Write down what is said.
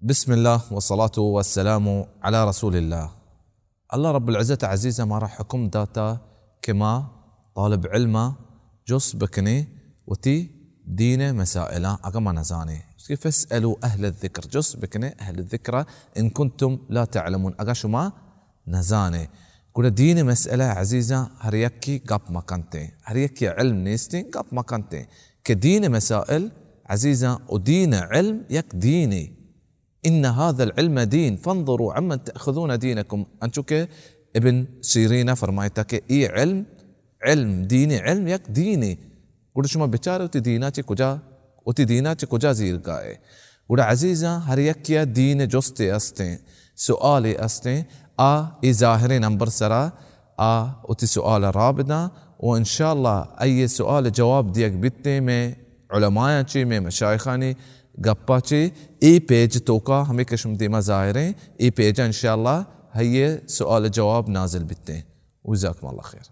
بسم الله والصلاة والسلام على رسول الله. الله رب العزة عزيزة ما راح حكم داتا كما طالب علمه جص بكني وتي دينه مسائله أقام نزاني كيف اسألوا أهل الذكر جص بكني أهل الذكر إن كنتم لا تعلمون أقاشو ما نزاني قول دين مسألة عزيزة هريكي قاب مكانتي هريكي علم نيستي قاب مكانتي كدين مسائل عزيزة ودين علم يك ديني إن هذا العلم دين فانظروا عمن تأخذون دينكم أنتوك ابن سيرين فرمايتك علم ديني علم يك ديني قول شما بچاره وتي ديناتي كجا زيرقائي قول عزيزة هريكي دين جستي أستي سؤالي أستي اي ظاهري نمبر سرا وتي سؤال رابطة وإن شاء الله أي سؤال جواب ديك بيتني में علماء में मशाइखानी गप्पा ई पेज तोका हमें कशम दीमा ज़ाहिरें ई पेज इंशाअल्लाह है ये सवाल जवाब नाजिल बिते वज़ाकुमुल्लाह खैर।